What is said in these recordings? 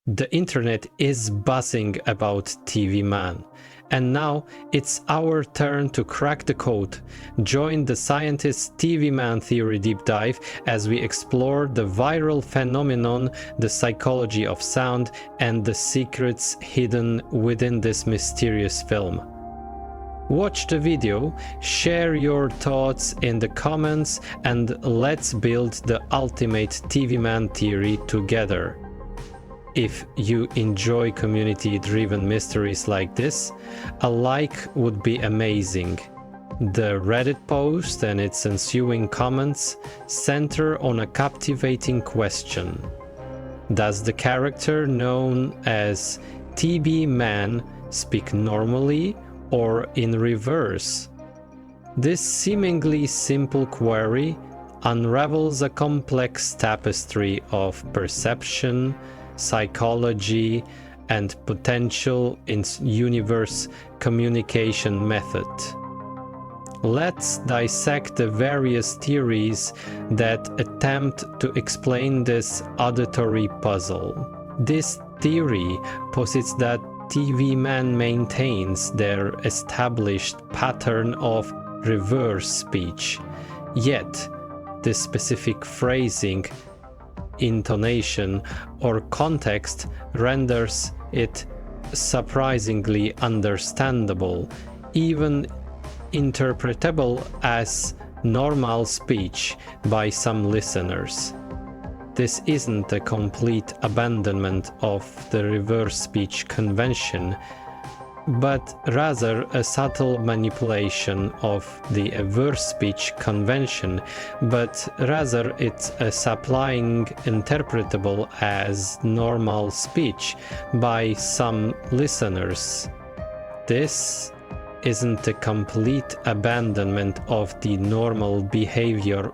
The internet is buzzing about TVMan. And now it's our turn to crack the code. Join the scientist's TVMan theory deep dive as we explore the viral phenomenon, the psychology of sound, and the secrets hidden within this mysterious film. Watch the video, share your thoughts in the comments, and let's build the ultimate TVMan theory together. If you enjoy community-driven mysteries like this, a like would be amazing. The Reddit post and its ensuing comments center on a captivating question. Does the character known as TVMan speak normally or in reverse? This seemingly simple query unravels a complex tapestry of perception, psychology, and potential in-universe communication method. Let's dissect the various theories that attempt to explain this auditory puzzle. This theory posits that TVMan maintains their established pattern of reverse speech, yet this specific phrasing, intonation, or context renders it surprisingly understandable, even interpretable as normal speech by some listeners. This isn't a complete abandonment of the reverse speech convention, but rather a subtle manipulation of the averse speech convention, but rather it's a supplying interpretable as normal speech by some listeners. This isn't a complete abandonment of the normal behavior.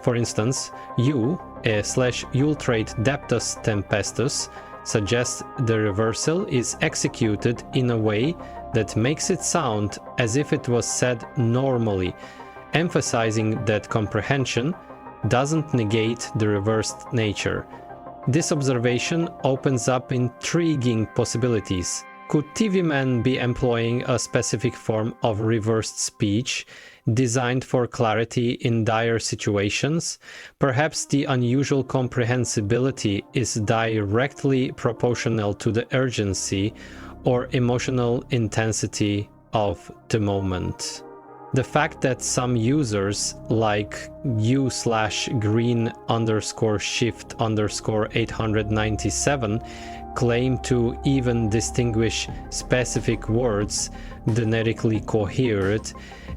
For instance, U/Ultrate Deptus Tempestus suggests the reversal is executed in a way that makes it sound as if it was said normally, emphasizing that comprehension doesn't negate the reversed nature. This observation opens up intriguing possibilities. Could TVMan be employing a specific form of reversed speech designed for clarity in dire situations? Perhaps the unusual comprehensibility is directly proportional to the urgency or emotional intensity of the moment. The fact that some users like U/green_shift_897 claim to even distinguish specific words generically coherent,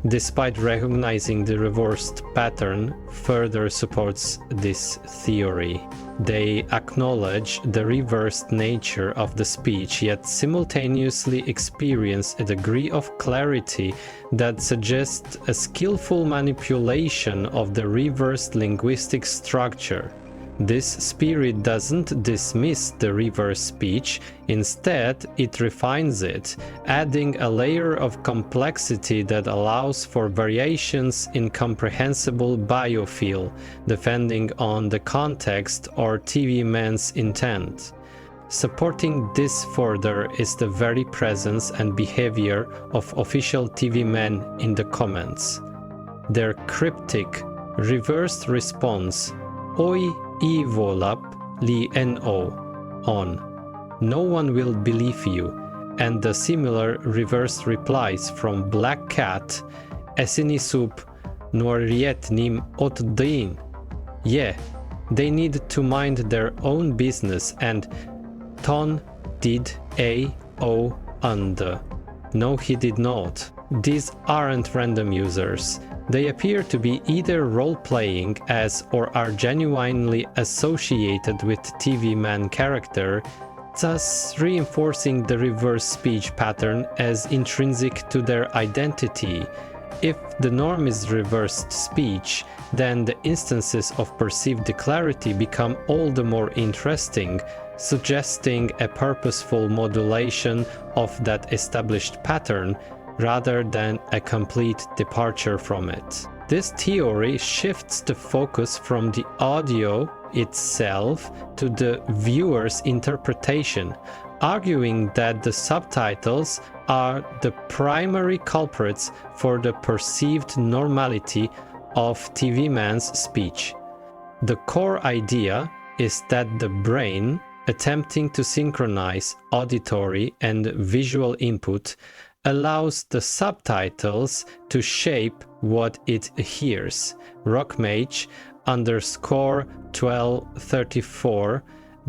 despite recognizing the reversed pattern, further supports this theory. They acknowledge the reversed nature of the speech, yet simultaneously experience a degree of clarity that suggests a skillful manipulation of the reversed linguistic structure. This spirit doesn't dismiss the reverse speech, instead it refines it, adding a layer of complexity that allows for variations in comprehensible biofeel, depending on the context or TVMan's intent. Supporting this further is the very presence and behavior of official TVMan in the comments. Their cryptic, reversed response, "Oi Evolap li no" on "No one will believe you," and the similar reversed replies from Black Cat, "Esinisub noriet nim otdin." Yeah, they need to mind their own business, and Ton did A-O under. No, he did not. These aren't random users. They appear to be either role-playing as or are genuinely associated with TVMan character, thus reinforcing the reverse speech pattern as intrinsic to their identity. If the norm is reversed speech, then the instances of perceived clarity become all the more interesting, suggesting a purposeful modulation of that established pattern rather than a complete departure from it. This theory shifts the focus from the audio itself to the viewer's interpretation, arguing that the subtitles are the primary culprits for the perceived normality of TVMan's speech. The core idea is that the brain, attempting to synchronize auditory and visual input, allows the subtitles to shape what it hears. Rockmage_1234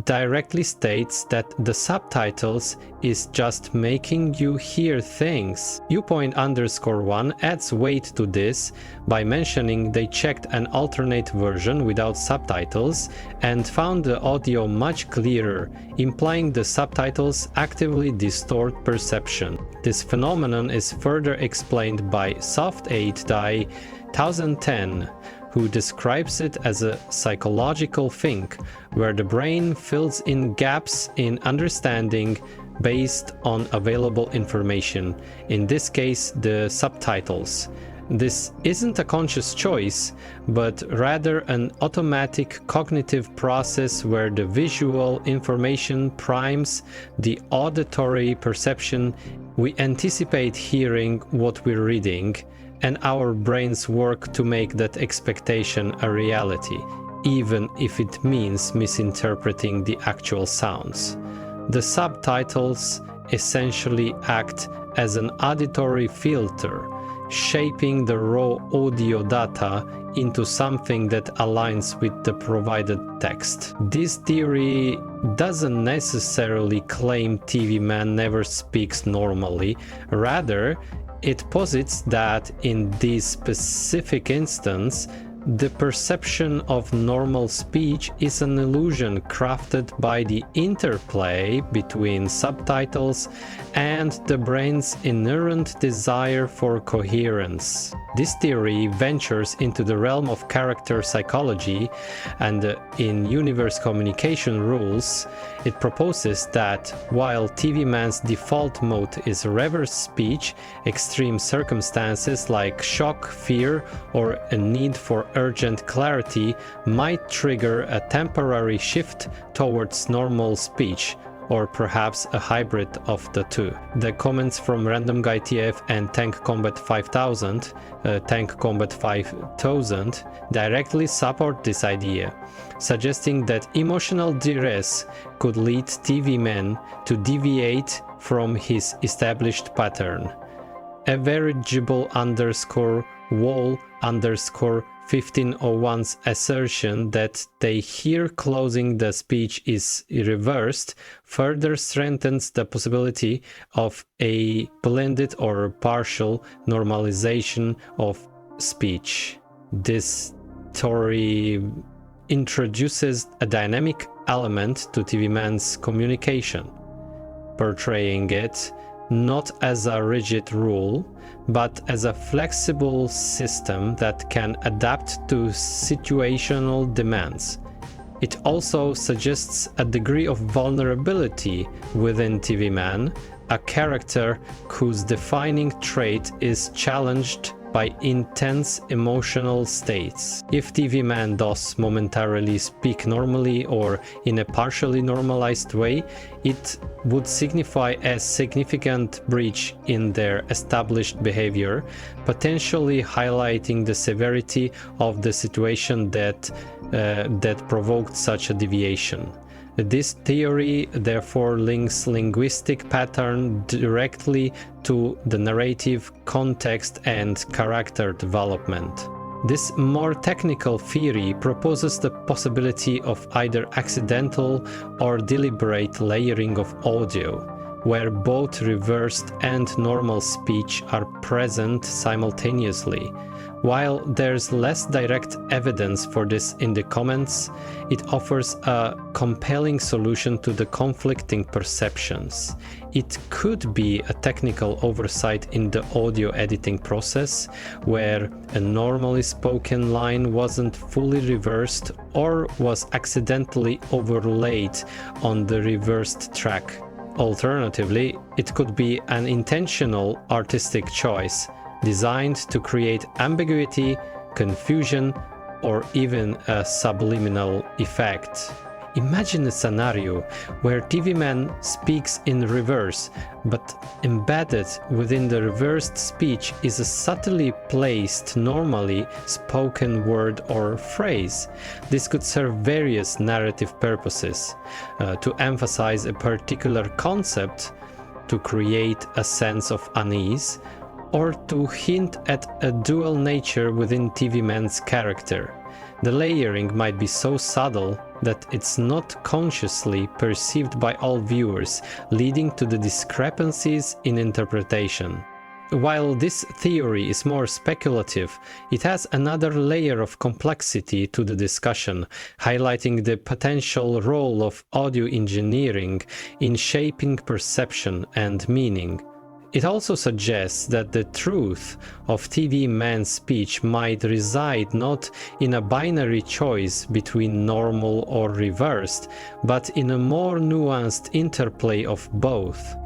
directly states that the subtitles is just making you hear things. Upoint_1 adds weight to this by mentioning they checked an alternate version without subtitles and found the audio much clearer, implying the subtitles actively distort perception. This phenomenon is further explained by Soft8Die 1010, who describes it as a psychological thing, where the brain fills in gaps in understanding based on available information, in this case the subtitles. This isn't a conscious choice, but rather an automatic cognitive process where the visual information primes the auditory perception. We anticipate hearing what we're reading, and our brains work to make that expectation a reality, even if it means misinterpreting the actual sounds. The subtitles essentially act as an auditory filter, shaping the raw audio data into something that aligns with the provided text. This theory doesn't necessarily claim TVMan never speaks normally, rather, it posits that in this specific instance, the perception of normal speech is an illusion crafted by the interplay between subtitles and the brain's inherent desire for coherence. This theory ventures into the realm of character psychology, and in universe communication rules, it proposes that while TVMan's default mode is reverse speech, extreme circumstances like shock, fear, or a need for urgent clarity might trigger a temporary shift towards normal speech, or perhaps a hybrid of the two. The comments from Random Guy TF and Tank Combat 5000, directly support this idea, suggesting that emotional duress could lead TVMan to deviate from his established pattern. Averageable_wall_1501's assertion that they hear closing the speech is reversed further strengthens the possibility of a blended or partial normalization of speech. This theory introduces a dynamic element to TVMan's communication, portraying it not as a rigid rule, but as a flexible system that can adapt to situational demands. It also suggests a degree of vulnerability within TVMan, a character whose defining trait is challenged by intense emotional states. If TVMan does momentarily speak normally or in a partially normalized way, it would signify a significant breach in their established behavior, potentially highlighting the severity of the situation that provoked such a deviation. This theory therefore links linguistic pattern directly to the narrative context and character development. This more technical theory proposes the possibility of either accidental or deliberate layering of audio, where both reversed and normal speech are present simultaneously. While there's less direct evidence for this in the comments, it offers a compelling solution to the conflicting perceptions. It could be a technical oversight in the audio editing process, where a normally spoken line wasn't fully reversed or was accidentally overlaid on the reversed track. Alternatively, it could be an intentional artistic choice, designed to create ambiguity confusion, or even a subliminal effect. Imagine a scenario where TVMan speaks in reverse, but embedded within the reversed speech is a subtly placed, normally spoken word or phrase. This could serve various narrative purposes: to emphasize a particular concept, to create a sense of unease, or to hint at a dual nature within TVMan's character. The layering might be so subtle that it's not consciously perceived by all viewers, leading to the discrepancies in interpretation. While this theory is more speculative, it has another layer of complexity to the discussion, highlighting the potential role of audio engineering in shaping perception and meaning. It also suggests that the truth of TVMan's speech might reside not in a binary choice between normal or reversed, but in a more nuanced interplay of both.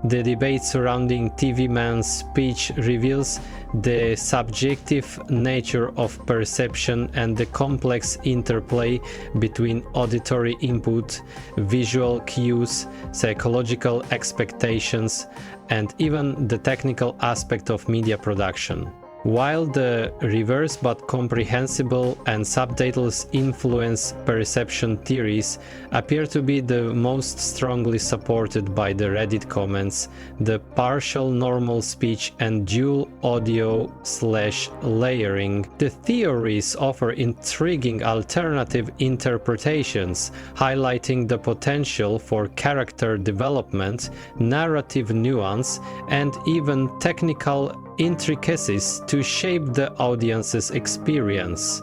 The debate surrounding TVMan's speech reveals the subjective nature of perception and the complex interplay between auditory input, visual cues, psychological expectations, and even the technical aspect of media production. While the reverse but comprehensible and subtitles influence perception theories appear to be the most strongly supported by the Reddit comments, the partial normal speech and dual audio/layering, the theories offer intriguing alternative interpretations, highlighting the potential for character development, narrative nuance, and even technical intricacies to shape the audience's experience.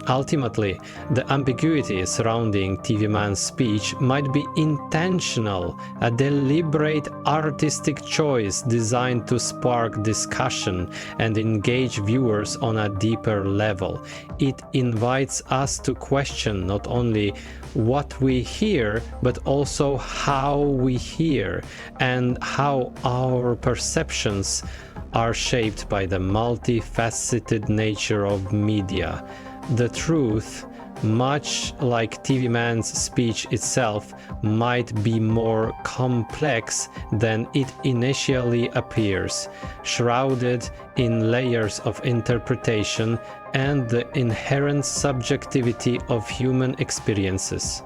Ultimately, the ambiguity surrounding TVMan's speech might be intentional, a deliberate artistic choice designed to spark discussion and engage viewers on a deeper level. It invites us to question not only what we hear, but also how we hear, and how our perceptions are shaped by the multifaceted nature of media. The truth, much like TVMan's speech itself, might be more complex than it initially appears, shrouded in layers of interpretation and the inherent subjectivity of human experiences.